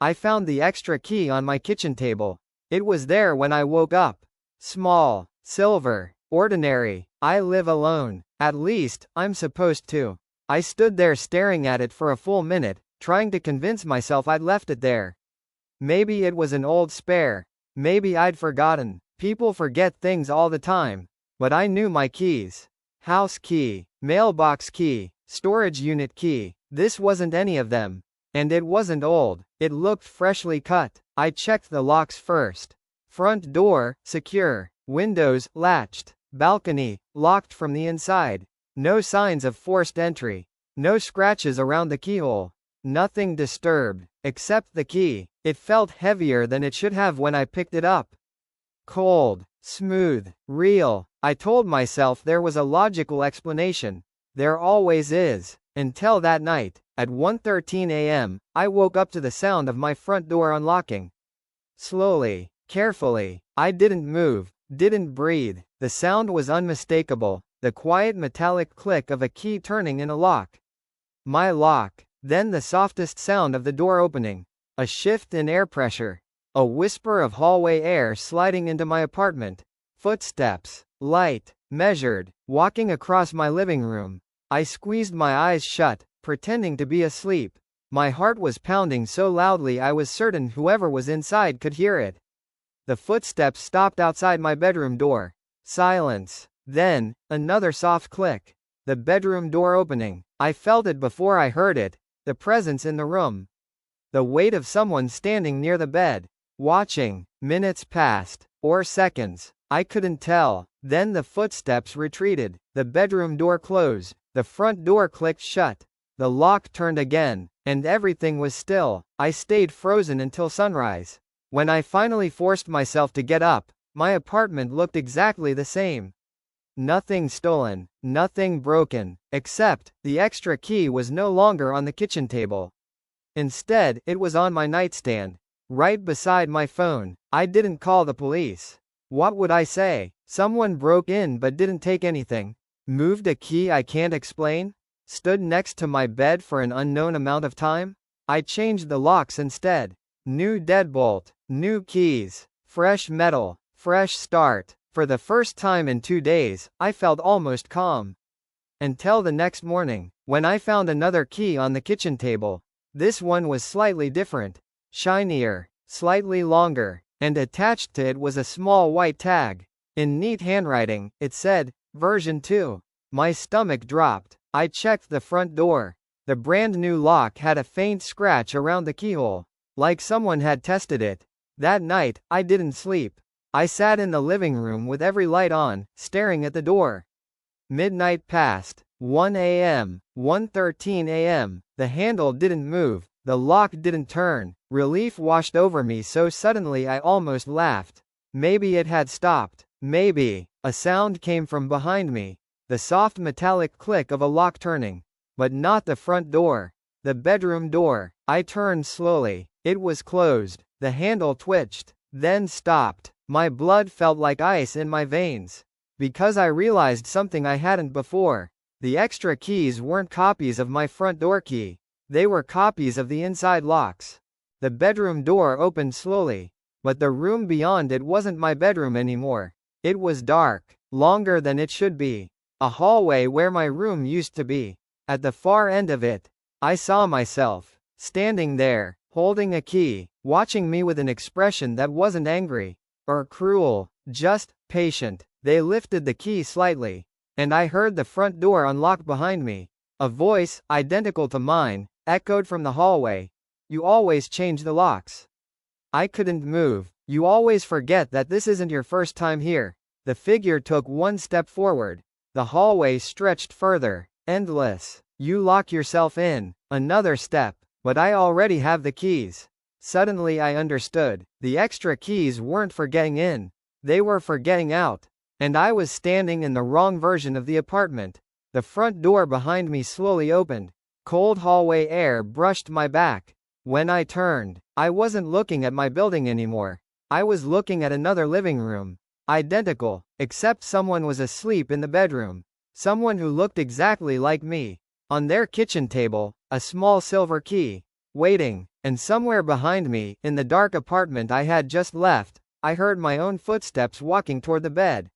I found the extra key on my kitchen table. It was there when I woke up. Small, silver, ordinary. I live alone. At least, I'm supposed to. I stood there staring at it for a full minute, trying to convince myself I'd left it there. Maybe it was an old spare. Maybe I'd forgotten. People forget things all the time. But I knew my keys. House key, mailbox key, storage unit key. This wasn't any of them. And it wasn't old. It looked freshly cut. I checked the locks first. Front door, secure. Windows, latched. Balcony, locked from the inside. No signs of forced entry. No scratches around the keyhole. Nothing disturbed. Except the key. It felt heavier than it should have when I picked it up. Cold. Smooth. Real. I told myself there was a logical explanation. There always is. Until that night, at 1:13 a.m., I woke up to the sound of my front door unlocking. Slowly. Carefully. I didn't move. Didn't breathe. The sound was unmistakable. The quiet metallic click of a key turning in a lock. My lock. Then the softest sound of the door opening. A shift in air pressure. A whisper of hallway air sliding into my apartment. Footsteps. Light. Measured. Walking across my living room. I squeezed my eyes shut, pretending to be asleep. My heart was pounding so loudly I was certain whoever was inside could hear it. The footsteps stopped outside my bedroom door. Silence. Then, another soft click. The bedroom door opening. I felt it before I heard it. The presence in the room. The weight of someone standing near the bed. Watching. Minutes passed. Or seconds. I couldn't tell. Then the footsteps retreated. The bedroom door closed. The front door clicked shut. The lock turned again. And everything was still. I stayed frozen until sunrise. When I finally forced myself to get up, my apartment looked exactly the same. Nothing stolen, nothing broken, except, the extra key was no longer on the kitchen table. Instead, it was on my nightstand, right beside my phone. I didn't call the police. What would I say? Someone broke in but didn't take anything. Moved a key I can't explain? Stood next to my bed for an unknown amount of time? I changed the locks instead. New deadbolt, new keys, fresh metal, fresh start. For the first time in 2 days, I felt almost calm. Until the next morning, when I found another key on the kitchen table. This one was slightly different. Shinier, slightly longer, and attached to it was a small white tag. In neat handwriting, it said, version 2. My stomach dropped. I checked the front door. The brand new lock had a faint scratch around the keyhole, like someone had tested it. That night, I didn't sleep. I sat in the living room with every light on, staring at the door. Midnight passed. 1 a.m. 1:13 a.m. The handle didn't move. The lock didn't turn. Relief washed over me so suddenly I almost laughed. Maybe it had stopped. Maybe. A sound came from behind me. The soft metallic click of a lock turning. But not the front door. The bedroom door. I turned slowly. It was closed. The handle twitched. Then stopped. My blood felt like ice in my veins. Because I realized something I hadn't before. The extra keys weren't copies of my front door key. They were copies of the inside locks. The bedroom door opened slowly. But the room beyond it wasn't my bedroom anymore. It was dark. Longer than it should be. A hallway where my room used to be. At the far end of it, I saw myself. Standing there, holding a key, watching me with an expression that wasn't angry. Or cruel, just patient. They lifted the key slightly, and I heard the front door unlock behind me. A voice, identical to mine, echoed from the hallway. You always change the locks. I couldn't move. You always forget that this isn't your first time here. The figure took one step forward. The hallway stretched further, endless. You lock yourself in. Another step. But I already have the keys. Suddenly I understood. The extra keys weren't for getting in. They were for getting out. And I was standing in the wrong version of the apartment. The front door behind me slowly opened. Cold hallway air brushed my back. When I turned, I wasn't looking at my building anymore. I was looking at another living room. Identical, except someone was asleep in the bedroom. Someone who looked exactly like me. On their kitchen table, a small silver key. Waiting. And somewhere behind me, in the dark apartment I had just left, I heard my own footsteps walking toward the bed.